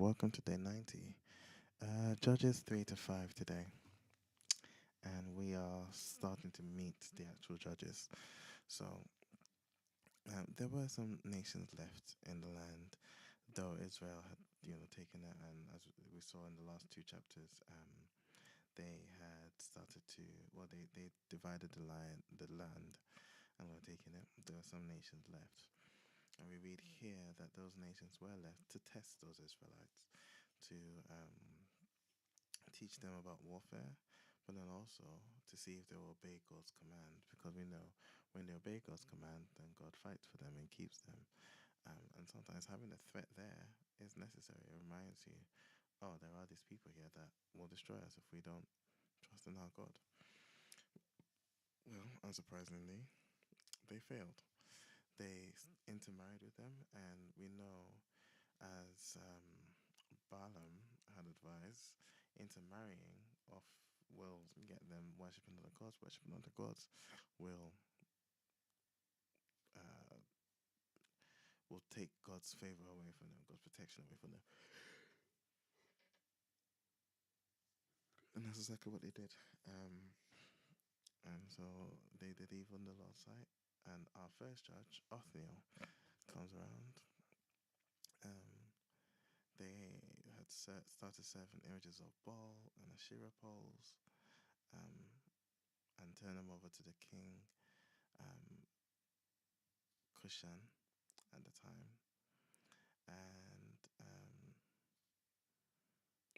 welcome to day 90. Judges 3 to 5 today, and we are starting to meet the actual judges. So, there were some nations left in the land, though Israel had, taken it, and as we saw in the last two chapters, they had started to, they divided the land, and were taking it. There were some nations left. And we read here that those nations were left to test those Israelites, to teach them about warfare, but then also to see if they will obey God's command, because we know when they obey God's command, then God fights for them and keeps them. And sometimes having a threat there is necessary. It reminds you, oh, there are these people here that will destroy us if we don't trust in our God. Well, unsurprisingly, they failed. They intermarried with them, and we know, as Balaam had advised, intermarrying of will get them worshipping other gods will uh, will take God's favor away from them, God's protection away from them, and that's exactly what they did. And so they did evil in the Lord's sight. And our first judge, Othniel, comes around. Um, they had started serving images of Baal and Asherah poles, um, and turned them over to the king, um, Cushan at the time. And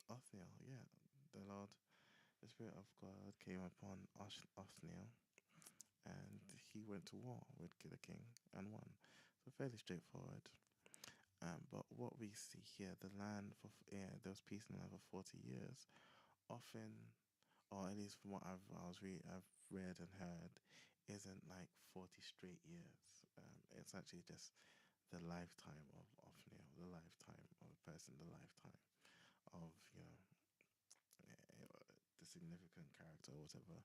Othniel, yeah, the Spirit of God came upon Othniel, and he went to war with the king and won. So fairly straightforward. But what we see here, the land there was peace in the land for 40 years. Often, or at least from what I've read and heard, isn't like 40 straight years. It's actually just the lifetime of Othniel, the lifetime of a person, the lifetime of the significant character or whatever.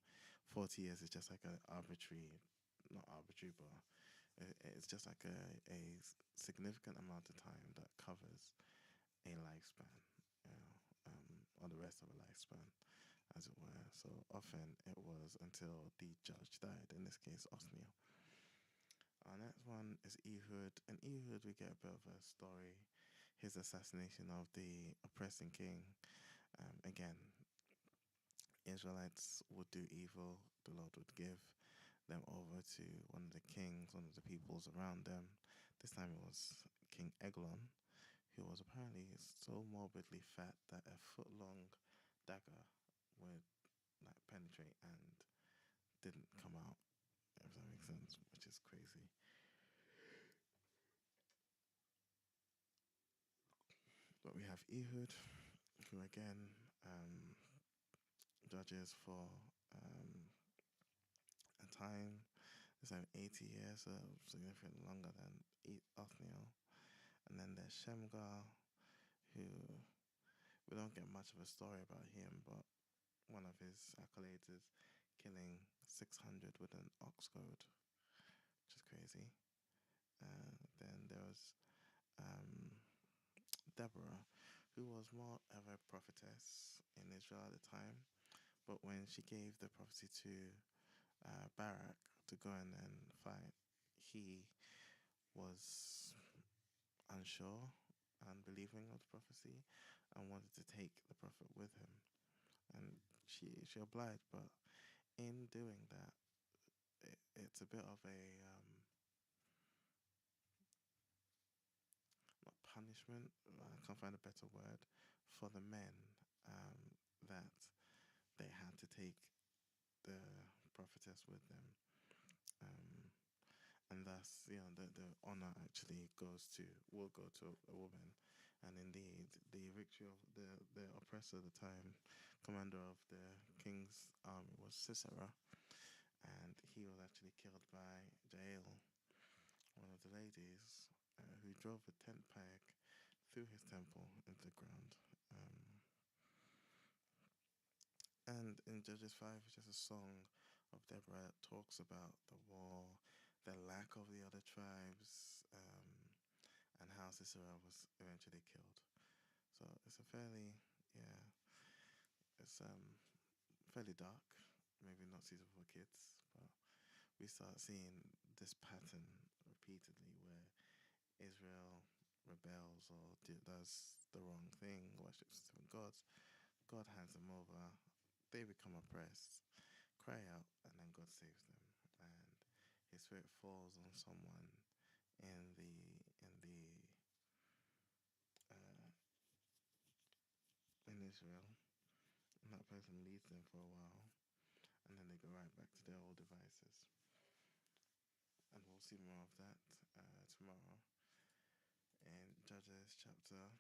40 years is just like an arbitrary, not arbitrary, but it's just like a significant amount of time that covers a lifespan, or the rest of a lifespan, as it were. So often it was until the judge died, in this case, Othniel. Our next one is Ehud. In Ehud, we get a bit of a story, his assassination of the oppressing king. Again, Israelites would do evil, the Lord would give them over to one of the kings, one of the peoples around them. This time it was King Eglon, who was apparently so morbidly fat that a foot-long dagger would like penetrate and didn't come out, if that makes sense, which is crazy. But we have Ehud, who again judges for um, a time. It's like 80 years, so significantly longer than Othniel. And then there's Shemgar, who we don't get much of a story about him, but one of his accolades is killing 600 with an ox goad, which is crazy. Then there was um, Deborah, who was more of a prophetess in Israel at the time, but when she gave the prophecy to Barak to go and then fight, he was unsure, unbelieving of the prophecy, and wanted to take the prophet with him. And she obliged, but in doing that, it's a bit of a not punishment. I can't find a better word for the men, that they had to take the prophetess with them. Um, and thus, the honor actually will go to a woman. And indeed, the victory of the oppressor at the time, commander of the king's army, was Sisera, and he was actually killed by Jael, one of the ladies, who drove a tent peg through his temple into the ground. And in Judges 5, it's just a song of Deborah that talks about the war, the lack of the other tribes, and how Sisera was eventually killed. So it's a fairly, yeah, it's fairly dark. Maybe not suitable for kids, but we start seeing this pattern repeatedly where Israel rebels or does the wrong thing, worships different gods. God hands them over. They become oppressed, cry out, and then God saves them. And His Spirit falls on someone in uh, in Israel, and that person leads them for a while, and then they go right back to their old devices. And we'll see more of that tomorrow in Judges chapter